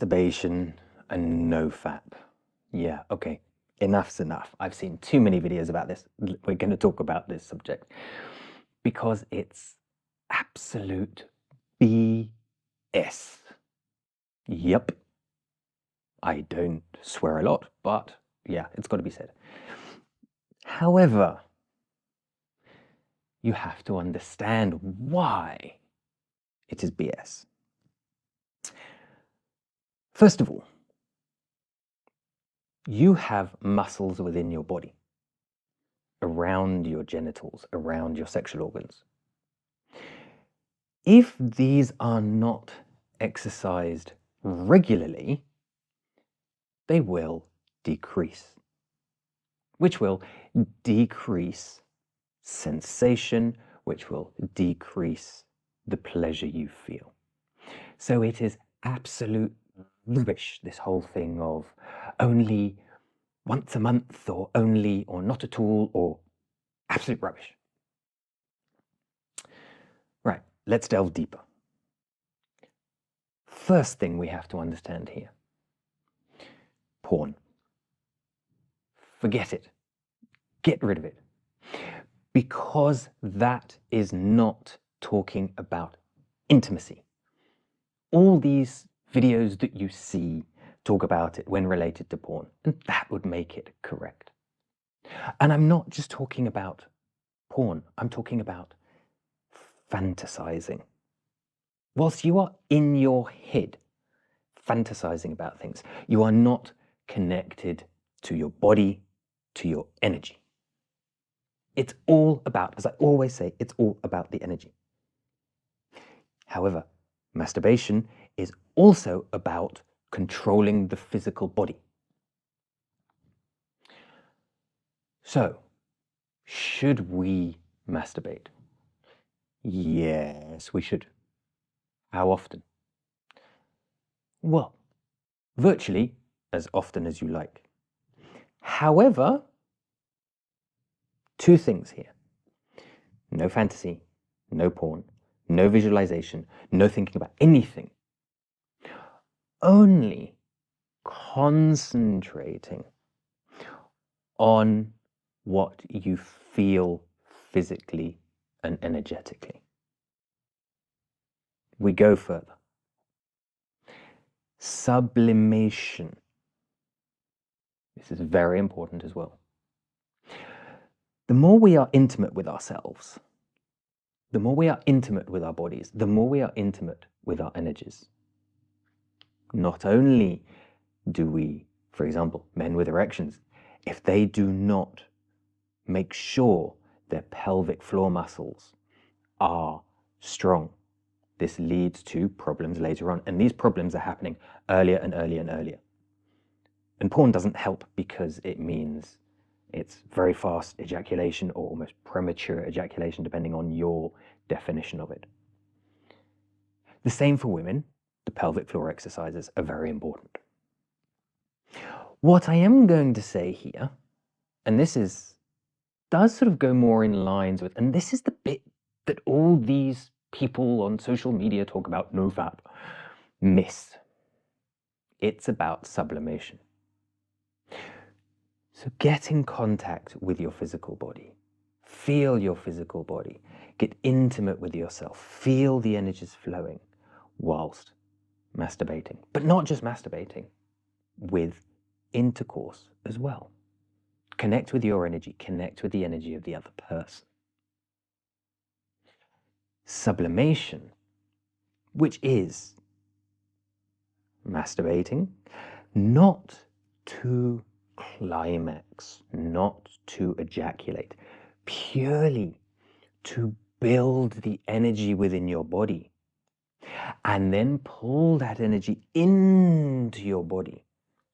Masturbation and NoFap. Yeah, okay, enough's enough. I've seen too many videos about this. We're going to talk about this subject because it's absolute BS. Yep. I don't swear a lot, but yeah, it's got to be said. However, you have to understand why it is BS. First of all, you have muscles within your body, around your genitals, around your sexual organs. If these are not exercised regularly, they will decrease, which will decrease sensation, which will decrease the pleasure you feel. So it is absolute rubbish, this whole thing of only once a month or only or not at all, or absolute rubbish. Right, let's delve deeper. First thing we have to understand here, porn. Forget it. Get rid of it. Because that is not talking about intimacy. All these videos that you see talk about it when related to porn, and that would make it correct. And I'm not just talking about porn, I'm talking about fantasizing. Whilst you are in your head fantasizing about things, you are not connected to your body, to your energy. It's all about, as I always say, it's all about the energy. However, masturbation is also about controlling the physical body. So, should we masturbate? Yes, we should. How often? Well, virtually as often as you like. However, two things here. No fantasy, no porn, no visualization, no thinking about anything. Only concentrating on what you feel physically and energetically. We go further. Sublimation. This is very important as well. The more we are intimate with ourselves, the more we are intimate with our bodies, the more we are intimate with our energies. Not only do we, for example, men with erections, if they do not make sure their pelvic floor muscles are strong, this leads to problems later on. And these problems are happening earlier and earlier and earlier. And porn doesn't help because it means it's very fast ejaculation or almost premature ejaculation, depending on your definition of it. The same for women. The pelvic floor exercises are very important. What I am going to say here, and this does sort of go more in lines with, and this is the bit that all these people on social media talk about, NoFap, miss. It's about sublimation. So get in contact with your physical body. Feel your physical body. Get intimate with yourself. Feel the energies flowing whilst masturbating. But not just masturbating, with intercourse as well. Connect with your energy. Connect with the energy of the other person. Sublimation, which is masturbating, not to climax, not to ejaculate, purely to build the energy within your body and then pull that energy into your body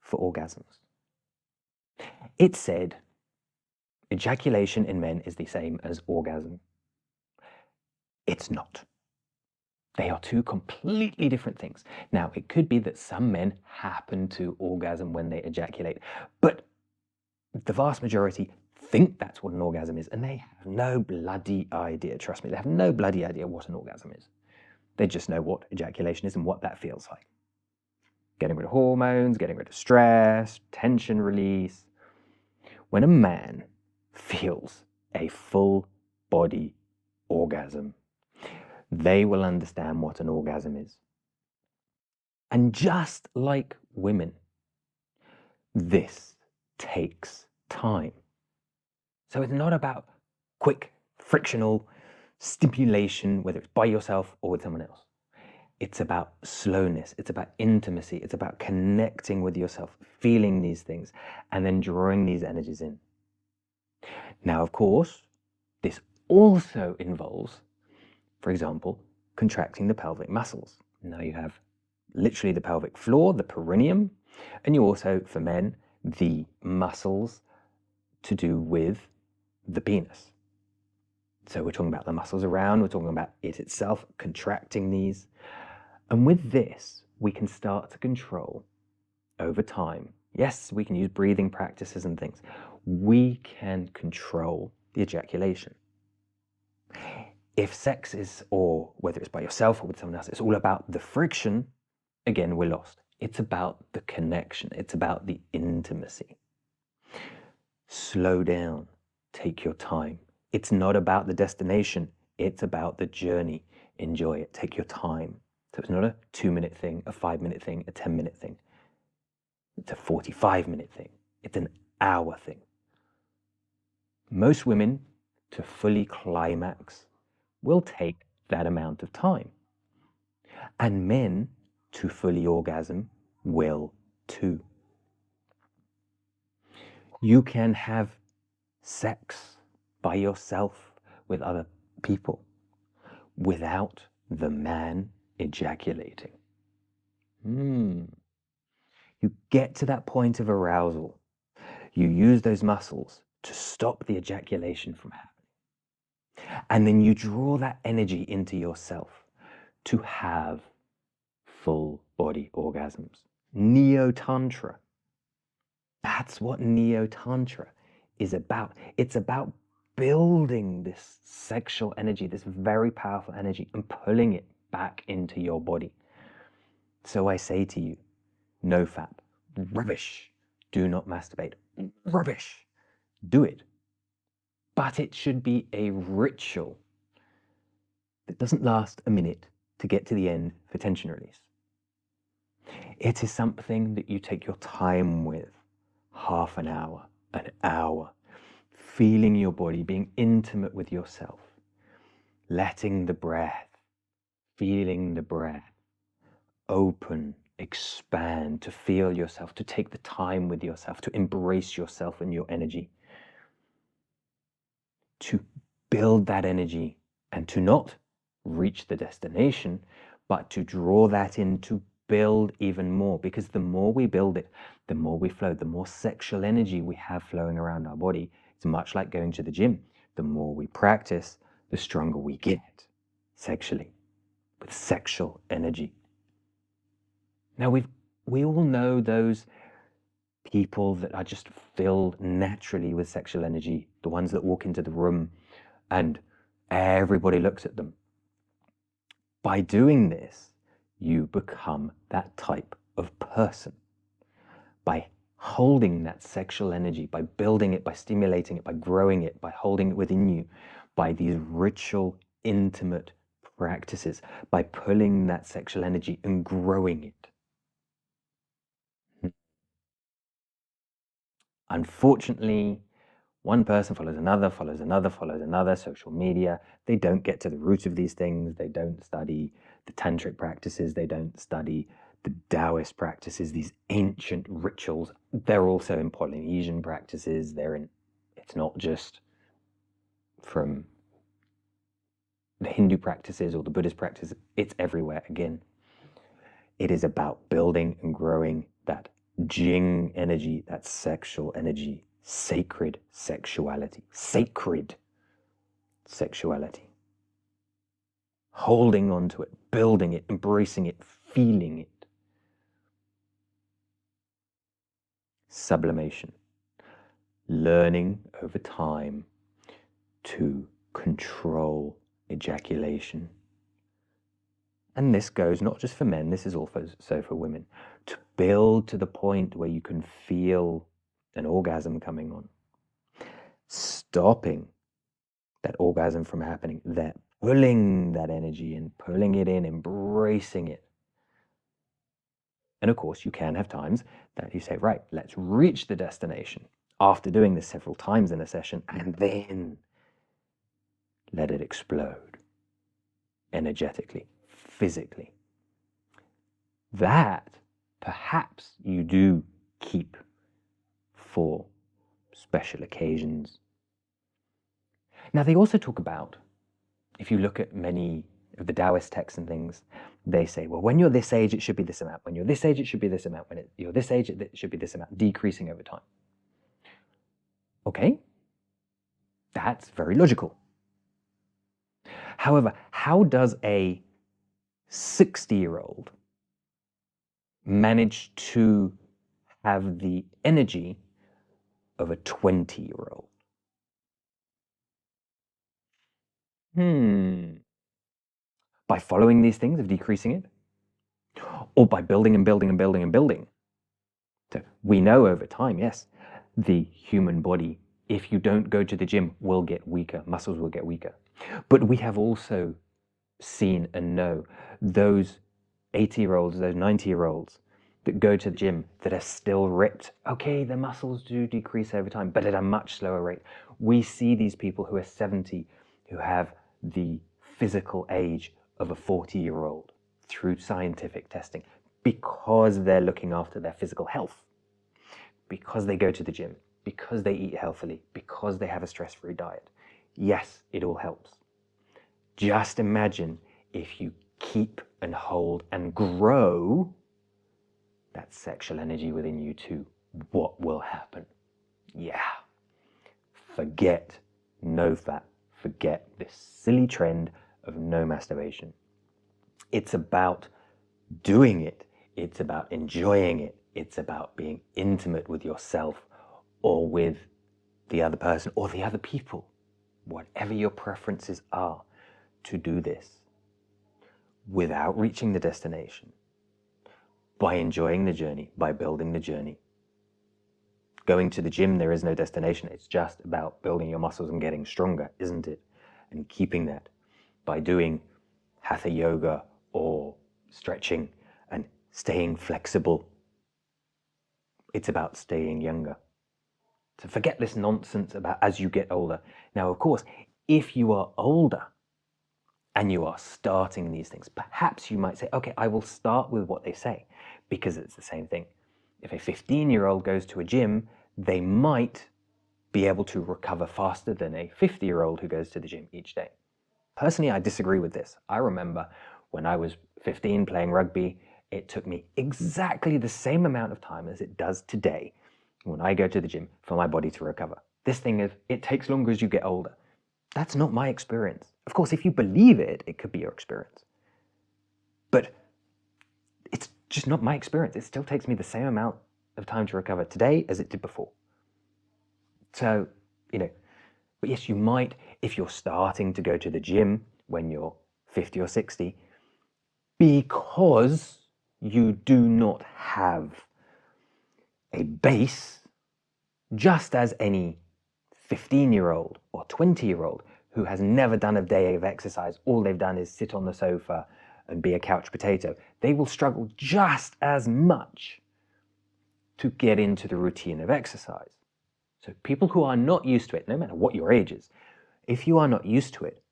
for orgasms. It said ejaculation in men is the same as orgasm. It's not. They are two completely different things. Now, it could be that some men happen to orgasm when they ejaculate, but the vast majority think that's what an orgasm is, and they have no bloody idea, trust me, they have no bloody idea what an orgasm is. They just know what ejaculation is and what that feels like. getting rid of hormones, getting rid of stress, tension release. When a man feels a full body orgasm, they will understand what an orgasm is. And just like women, this takes time. So it's not about quick, frictional stimulation, whether it's by yourself or with someone else. It's about slowness. It's about intimacy. It's about connecting with yourself, feeling these things, and then drawing these energies in. Now, of course, this also involves, for example, contracting the pelvic muscles. Now you have literally the pelvic floor, the perineum, and you also, for men, the muscles to do with the penis. So we're talking about the muscles around, we're talking about it itself, contracting these. And with this, we can start to control over time. Yes, we can use breathing practices and things. We can control the ejaculation. If sex is, or whether it's by yourself or with someone else, it's all about the friction, again, we're lost. It's about the connection. It's about the intimacy. Slow down. Take your time. It's not about the destination. It's about the journey. Enjoy it. Take your time. So it's not a 2-minute thing, a 5-minute thing, a 10-minute thing. It's a 45-minute thing. It's an hour thing. Most women, to fully climax, will take that amount of time. And men, to fully orgasm, will too. You can have sex by yourself with other people without the man ejaculating. You get to that point of arousal. You use those muscles to stop the ejaculation from happening. And then you draw that energy into yourself to have full body orgasms. Neotantra. That's what Neotantra is about. It's about building this sexual energy, this very powerful energy, and pulling it back into your body. So I say to you, NoFap, rubbish. Do not masturbate. Rubbish. Do it. But it should be a ritual that doesn't last a minute to get to the end for tension release. It is something that you take your time with, half an hour, feeling your body, being intimate with yourself, letting the breath, feeling the breath, open, expand, to feel yourself, to take the time with yourself, to embrace yourself and your energy, to build that energy and to not reach the destination, but to draw that in, to build even more, because the more we build it, the more we flow, the more sexual energy we have flowing around our body. It's much like going to the gym. The more we practice, the stronger we get sexually, with sexual energy. Now, we all know those people that are just filled naturally with sexual energy, the ones that walk into the room and everybody looks at them. By doing this, you become that type of person. By holding that sexual energy, by building it, by stimulating it, by growing it, by holding it within you, by these ritual, intimate practices, by pulling that sexual energy and growing it. Unfortunately, one person follows another, follows another, follows another, social media. They don't get to the root of these things. They don't study the tantric practices. They don't study the Taoist practices, these ancient rituals. They're also in Polynesian practices. It's not just from the Hindu practices or the Buddhist practices. It's everywhere again. It is about building and growing that Jing energy, that sexual energy, sacred sexuality, holding on to it, building it, embracing it, feeling it. Sublimation, learning over time to control ejaculation and this goes not just for men, this is also for women, to build to the point where you can feel an orgasm coming on, stopping that orgasm from happening, that pulling that energy in, pulling it in, embracing it. And of course, you can have times that you say, right, let's reach the destination after doing this several times in a session, and then let it explode energetically, physically. That perhaps you do keep for special occasions. Now, they also talk about, if you look at many of the Taoist texts and things, they say, well, when you're this age, it should be this amount. When you're this age, it should be this amount. When you're this age, it should be this amount, decreasing over time. Okay, that's very logical. However, how does a 60-year-old manage to have the energy of a 20-year-old? By following these things of decreasing it? Or by building and building and building and building? So we know over time, yes, the human body, if you don't go to the gym, will get weaker, muscles will get weaker. But we have also seen and know those 80-year-olds, those 90-year-olds that go to the gym that are still ripped. Okay, the muscles do decrease over time, but at a much slower rate. We see these people who are 70 who have the physical age of a 40-year-old through scientific testing because they're looking after their physical health, because they go to the gym, because they eat healthily, because they have a stress-free diet. Yes, it all helps. Just imagine if you keep and hold and grow that sexual energy within you too, what will happen? Yeah. Forget NoFap. Forget this silly trend of no masturbation. It's about doing it. It's about enjoying it. It's about being intimate with yourself or with the other person or the other people, whatever your preferences are, to do this without reaching the destination, by enjoying the journey, by building the journey. Going to the gym, there is no destination. It's just about building your muscles and getting stronger, isn't it? And keeping that by doing hatha yoga or stretching and staying flexible. It's about staying younger. So forget this nonsense about as you get older. Now, of course, if you are older and you are starting these things, perhaps you might say, okay, I will start with what they say, because it's the same thing. If a 15-year-old goes to a gym, they might be able to recover faster than a 50-year-old who goes to the gym each day. Personally, I disagree with this. I remember when I was 15 playing rugby, it took me exactly the same amount of time as it does today when I go to the gym for my body to recover. This thing is, it takes longer as you get older. That's not my experience. Of course, if you believe it, it could be your experience. But it's just not my experience. It still takes me the same amount of time to recover today as it did before. So, but yes, you might, if you're starting to go to the gym when you're 50 or 60, because you do not have a base, just as any 15-year-old or 20-year-old who has never done a day of exercise, all they've done is sit on the sofa and be a couch potato, they will struggle just as much to get into the routine of exercise. So people who are not used to it, no matter what your age is, if you are not used to it,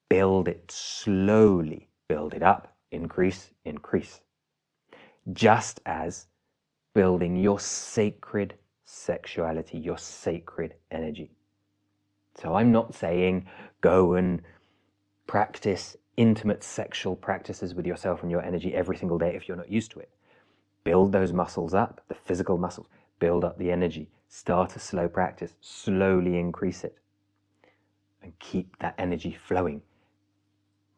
build it slowly. Build it up, increase, increase. Just as building your sacred sexuality, your sacred energy. So I'm not saying go and practice intimate sexual practices with yourself and your energy every single day if you're not used to it. Build those muscles up, the physical muscles, build up the energy. Start a slow practice, slowly increase it, and keep that energy flowing.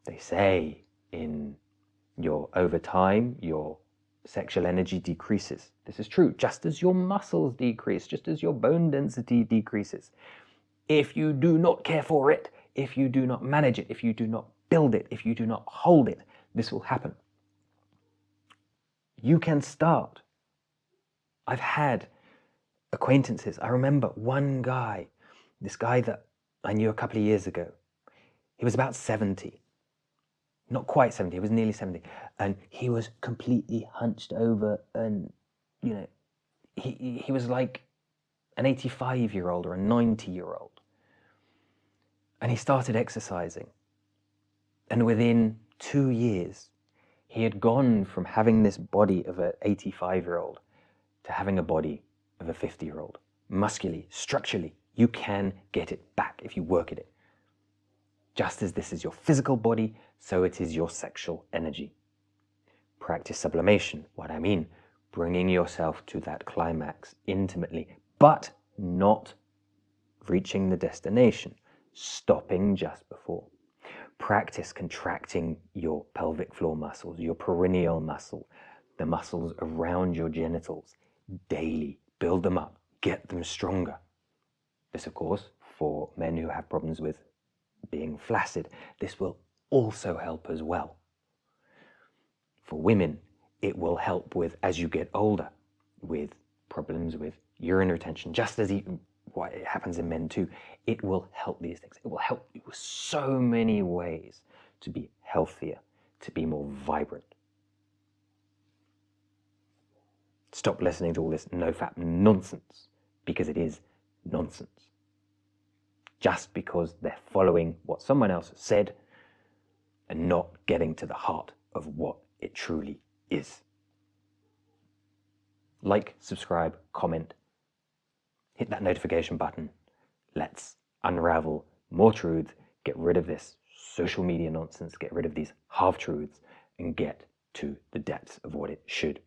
They say over time, your sexual energy decreases. This is true, just as your muscles decrease, just as your bone density decreases. If you do not care for it, if you do not manage it, if you do not build it, if you do not hold it, this will happen. You can start. I've had acquaintances. I remember one guy, this guy that I knew a couple of years ago. He was about 70. Not quite 70, he was nearly 70. And he was completely hunched over, and, you know, he was like an 85-year-old or a 90-year-old. And he started exercising. And within 2 years, he had gone from having this body of an 85-year-old to having a body of a 50-year-old. Muscularly, structurally, you can get it back if you work at it. Just as this is your physical body, so it is your sexual energy. Practice sublimation. What I mean, bringing yourself to that climax intimately, but not reaching the destination, stopping just before. Practice contracting your pelvic floor muscles, your perineal muscle, the muscles around your genitals daily. Build them up, get them stronger. This, of course, for men who have problems with being flaccid, this will also help as well. For women, it will help with, as you get older, with problems with urine retention, just as what it happens in men too. It will help these things. It will help you with so many ways to be healthier, to be more vibrant. Stop listening to all this NoFap nonsense, because it is nonsense. Just because they're following what someone else has said and not getting to the heart of what it truly is. Like, subscribe, comment, hit that notification button. Let's unravel more truths, get rid of this social media nonsense, get rid of these half-truths, and get to the depths of what it should